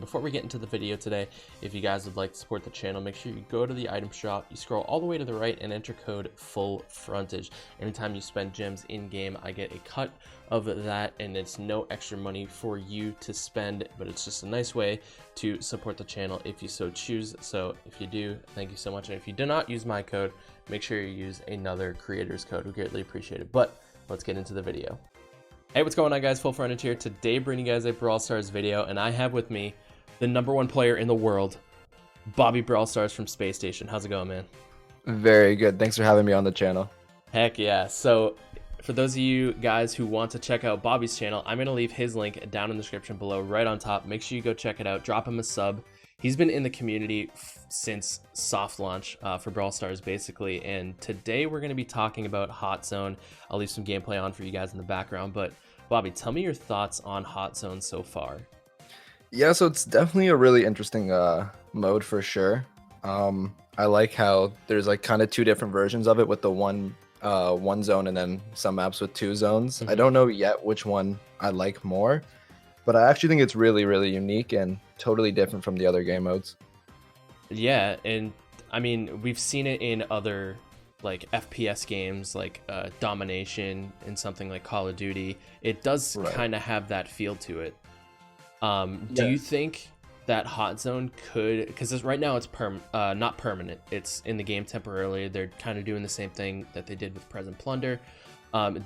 Before we get into the video today, if you guys would like to support the channel, make sure you go to the item shop, you scroll all the way to the right and enter code FullFrontage. Anytime you spend gems in game, I get a cut of that, and it's no extra money for you to spend, but it's just a nice way to support the channel if you so choose. So if you do, thank you so much. And if you do not use my code, make sure you use another creator's code. We greatly appreciate it. But let's get into the video. Hey, what's going on, guys? FullFrontage here. Today bringing you guys a Brawl Stars video, and I have with me the #1 player in the world, Bobby Brawl Stars from Spacestation. How's it going, man? Very good. Thanks for having me on the channel. Heck yeah. So for those of you guys who want to check out Bobby's channel, I'm going to leave his link down in the description below, right on top. Make sure you go check it out. Drop him a sub. He's been in the community since soft launch for Brawl Stars, basically. And today we're going to be talking about Hot Zone. I'll leave some gameplay on for you guys in the background. But Bobby, tell me your thoughts on Hot Zone so far. Yeah, so it's definitely a really interesting mode for sure. I like how there's like kind of two different versions of it with the one zone and then some maps with two zones. I don't know yet which one I like more, but I actually think it's really, really unique and totally different from the other game modes. Yeah, and I mean, we've seen it in other like FPS games like Domination and something like Call of Duty. It does kind of have that feel to it. Do you think that Hot Zone could, because right now it's not permanent, it's in the game temporarily, they're kind of doing the same thing that they did with Present Plunder.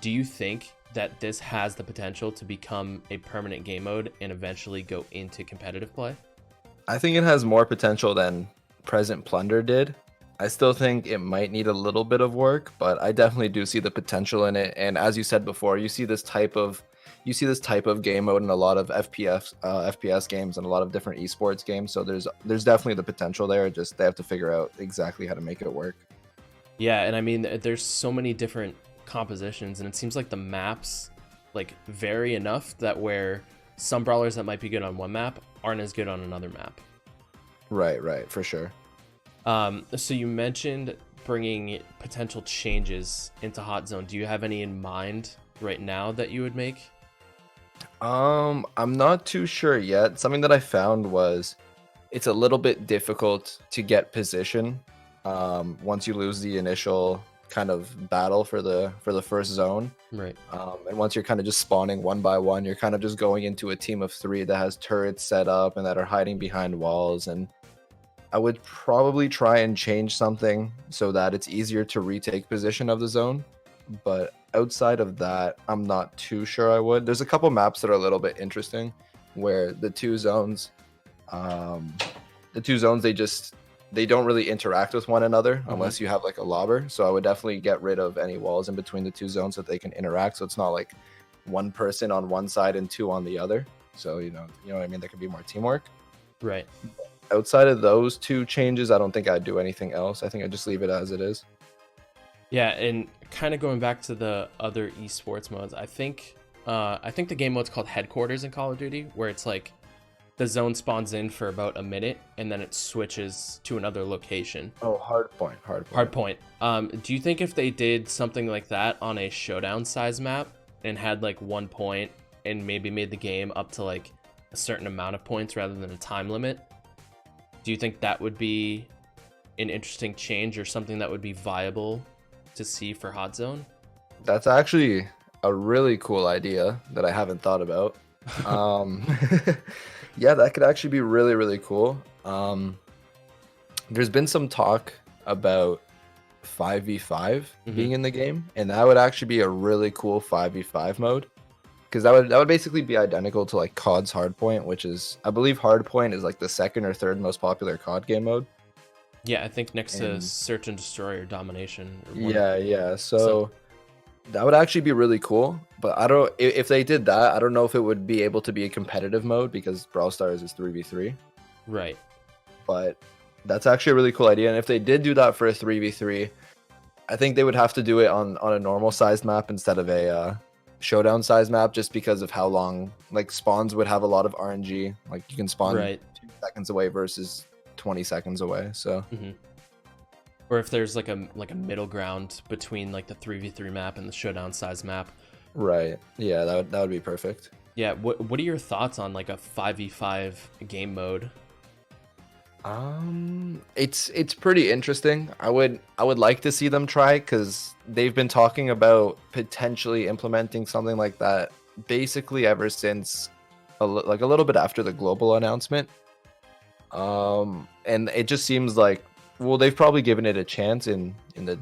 Do you think that this has the potential to become a permanent game mode and eventually go into competitive play? I think it has more potential than Present Plunder did. I still think it might need a little bit of work, but I definitely do see the potential in it. And as you said before, you see this type of game mode in a lot of FPS games and a lot of different esports games. So there's definitely the potential there. Just they have to figure out exactly how to make it work. Yeah, and I mean, there's so many different compositions, and it seems like the maps like vary enough that where some brawlers that might be good on one map aren't as good on another map. Right, for sure. So you mentioned bringing potential changes into Hot Zone. Do you have any in mind right now that you would make? I'm not too sure yet. Something that I found was it's a little bit difficult to get position once you lose the initial kind of battle for the first zone. Right. And once you're kind of just spawning one by one, you're kind of just going into a team of 3 that has turrets set up and that are hiding behind walls. And I would probably try and change something so that it's easier to retake position of the zone. But outside of that, I'm not too sure I would. There's a couple maps that are a little bit interesting where the two zones they don't really interact with one another unless you have like a lobber. So I would definitely get rid of any walls in between the two zones so that they can interact. So it's not like one person on one side and 2 on the other. So you know what I mean? There can be more teamwork. Right. Outside of those 2 changes, I don't think I'd do anything else. I think I'd just leave it as it is. Yeah, and kind of going back to the other esports modes, I think the game mode's called Headquarters in Call of Duty, where it's like the zone spawns in for about a minute and then it switches to another location. Oh, Hardpoint. Do you think if they did something like that on a showdown size map and had like 1 point and maybe made the game up to like a certain amount of points rather than a time limit, do you think that would be an interesting change or something that would be viable to see for Hot Zone? That's actually a really cool idea that I haven't thought about. Yeah, that could actually be really, really cool. There's been some talk about 5v5 being in the game, and that would actually be a really cool 5v5 mode, because that would basically be identical to like COD's Hardpoint, which is, I believe Hardpoint is like the 2nd or 3rd most popular COD game mode. Yeah, I think next to Search and Destroy or Domination. Yeah. So that would actually be really cool. But I don't, if they did that, I don't know if it would be able to be a competitive mode because Brawl Stars is 3v3. Right. But that's actually a really cool idea. And if they did do that for a 3v3, I think they would have to do it on a normal sized map instead of a showdown size map, just because of how long, like, spawns would have a lot of RNG. Like, you can spawn 2 seconds away versus 20 seconds away. So or if there's like a middle ground between like the 3v3 map and the showdown size map. Right. Yeah, that would be perfect. Yeah, what are your thoughts on like a 5v5 game mode? It's pretty interesting. I would like to see them try because they've been talking about potentially implementing something like that basically ever since like a little bit after the global announcement. And it just seems like, well, they've probably given it a chance in the,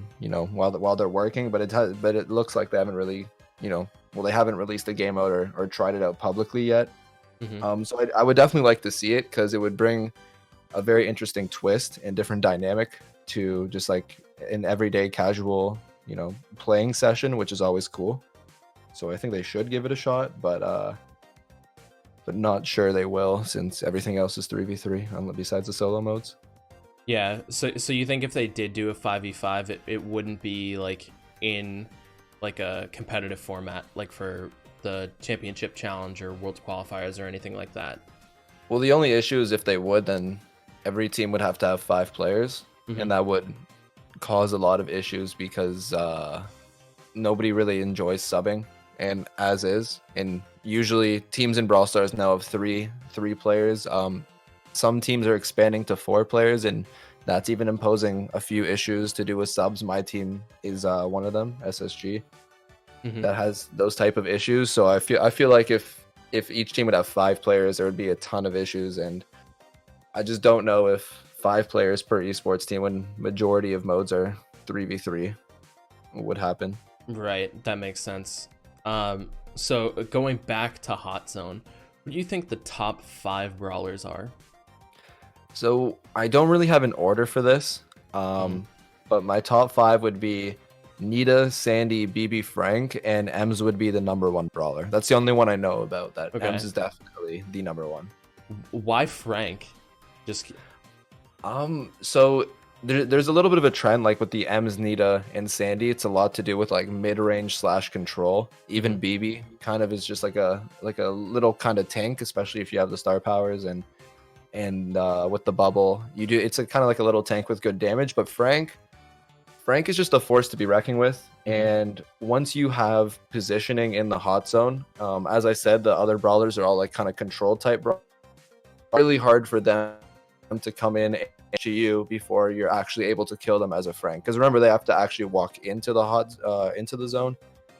while they're working, but it looks like they haven't really, well, they haven't released a game mode or tried it out publicly yet. Hmm. So I would definitely like to see it because it would bring a very interesting twist and different dynamic to just like an everyday casual, playing session, which is always cool. So I think they should give it a shot, but not sure they will since everything else is 3v3 besides the solo modes. Yeah, so you think if they did do a 5v5, it wouldn't be like in like a competitive format, like for the championship challenge or world qualifiers or anything like that? Well, the only issue is if they would, then every team would have to have 5 players, Hmm. and that would cause a lot of issues because nobody really enjoys subbing, and as is, and usually teams in Brawl Stars now have three players. Some teams are expanding to 4 players, and that's even imposing a few issues to do with subs. My team is one of them, SSG, Hmm. that has those type of issues. So I feel like if each team would have 5 players, there would be a ton of issues, and I just don't know if 5 players per esports team, when majority of modes are 3v3, would happen. Right, that makes sense. So going back to Hot Zone, what do you think the top 5 brawlers are? So I don't really have an order for this, Mhm. but my top 5 would be Nita, Sandy, BB, Frank, and Ems would be the #1 brawler. That's the only one I know about. That Okay, Ems is definitely the #1. why Frank? Just So there's a little bit of a trend, like with the Ems, Nita, and Sandy. It's a lot to do with like mid-range slash control. Even Mhm. BB kind of is just like a little kind of tank, especially if you have the star powers and with the bubble, you do. It's a kind of like a little tank with good damage. But Frank is just a force to be reckoned with. Mhm. And once you have positioning in the hot zone, as I said, the other brawlers are all like kind of control type brawlers. Really hard for them to come in and hit you before you're actually able to kill them as a Frank. Because remember, they have to actually walk into the zone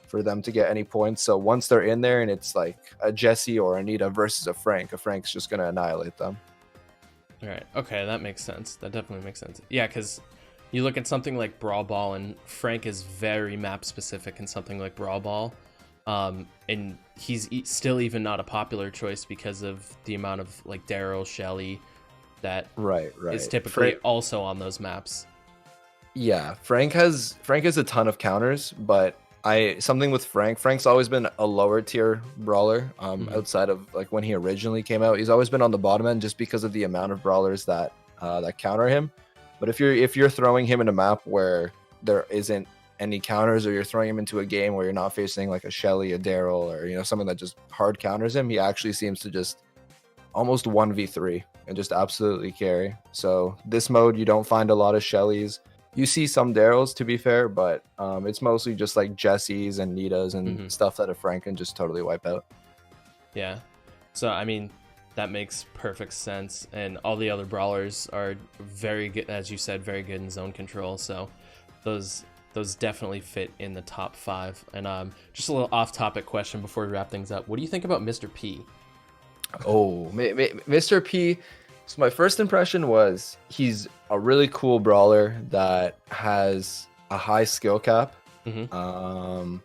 for them to get any points. So once they're in there and it's like a Jesse or Anita versus a Frank's just gonna annihilate them. All right. Okay, that makes sense. That definitely makes sense. Yeah, because you look at something like Brawl Ball, and Frank is very map specific in something like Brawl Ball, and he's still even not a popular choice because of the amount of like Daryl, Shelly, that Right, is right. typically also on those maps. Yeah, Frank has a ton of counters, but I something with Frank's always been a lower tier brawler. Hmm. Outside of like when he originally came out, he's always been on the bottom end just because of the amount of brawlers that counter him. But if you're throwing him in a map where there isn't any counters, or you're throwing him into a game where you're not facing like a Shelly, a Daryl, or something that just hard counters him, he actually seems to just almost 1v3 and just absolutely carry. So this mode, you don't find a lot of Shellys. You see some Daryls, to be fair, but it's mostly just like Jessies and Nitas and Hmm. stuff that a Frank can just totally wipe out. Yeah. So I mean, that makes perfect sense, and all the other brawlers are very good, as you said, very good in zone control. So those definitely fit in the top 5. And just a little off-topic question before we wrap things up. What do you think about Mr. P? Oh, Mr. P. So my first impression was he's a really cool brawler that has a high skill cap. Hmm.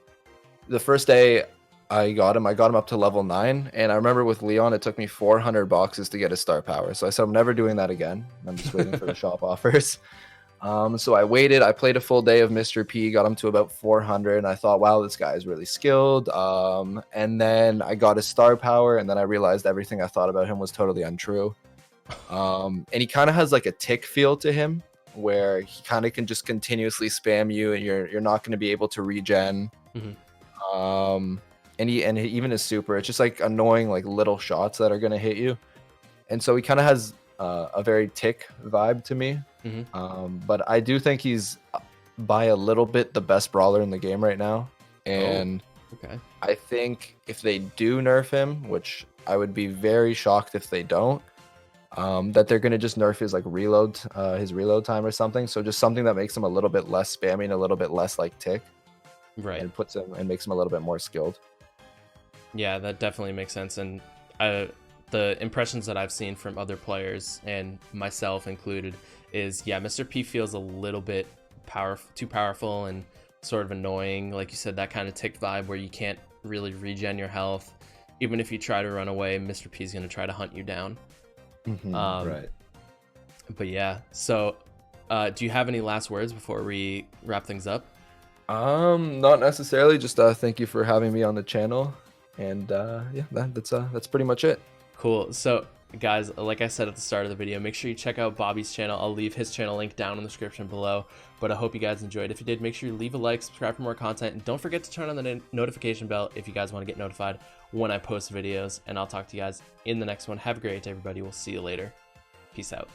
The first day I got him up to level 9, and I remember with Leon, it took me 400 boxes to get a star power. So I said I'm never doing that again. I'm just waiting for the shop offers. So I waited. I played a full day of Mr. P, got him to about 400, and I thought, wow, this guy is really skilled. And then I got his star power, and then I realized everything I thought about him was totally untrue. And he kind of has like a tick feel to him, where he kind of can just continuously spam you, and you're not going to be able to regen. Hmm. Even his super, it's just like annoying like little shots that are going to hit you. And so he kind of has a very tick vibe to me. Hmm. But I do think he's by a little bit the best brawler in the game right now. Oh, And okay. I think if they do nerf him, which I would be very shocked if they don't, that they're gonna just nerf his reload time or something. So just something that makes him a little bit less spammy and a little bit less like tick, Right. and puts him and makes him a little bit more skilled. Yeah, that definitely makes sense. And the impressions that I've seen from other players and myself included is, yeah, Mr. P feels a little bit too powerful and sort of annoying. Like you said, that kind of tick vibe where you can't really regen your health. Even if you try to run away, Mr. P is going to try to hunt you down. Right. But yeah, so do you have any last words before we wrap things up? Not necessarily. Just thank you for having me on the channel, and yeah, that's pretty much it. Cool. So guys, like I said at the start of the video, make sure you check out Bobby's channel. I'll leave his channel link down in the description below. But I hope you guys enjoyed. If you did, make sure you leave a like, subscribe for more content, and don't forget to turn on the notification bell if you guys want to get notified when I post videos. And I'll talk to you guys in the next one. Have a great day, everybody. We'll see you later. Peace out.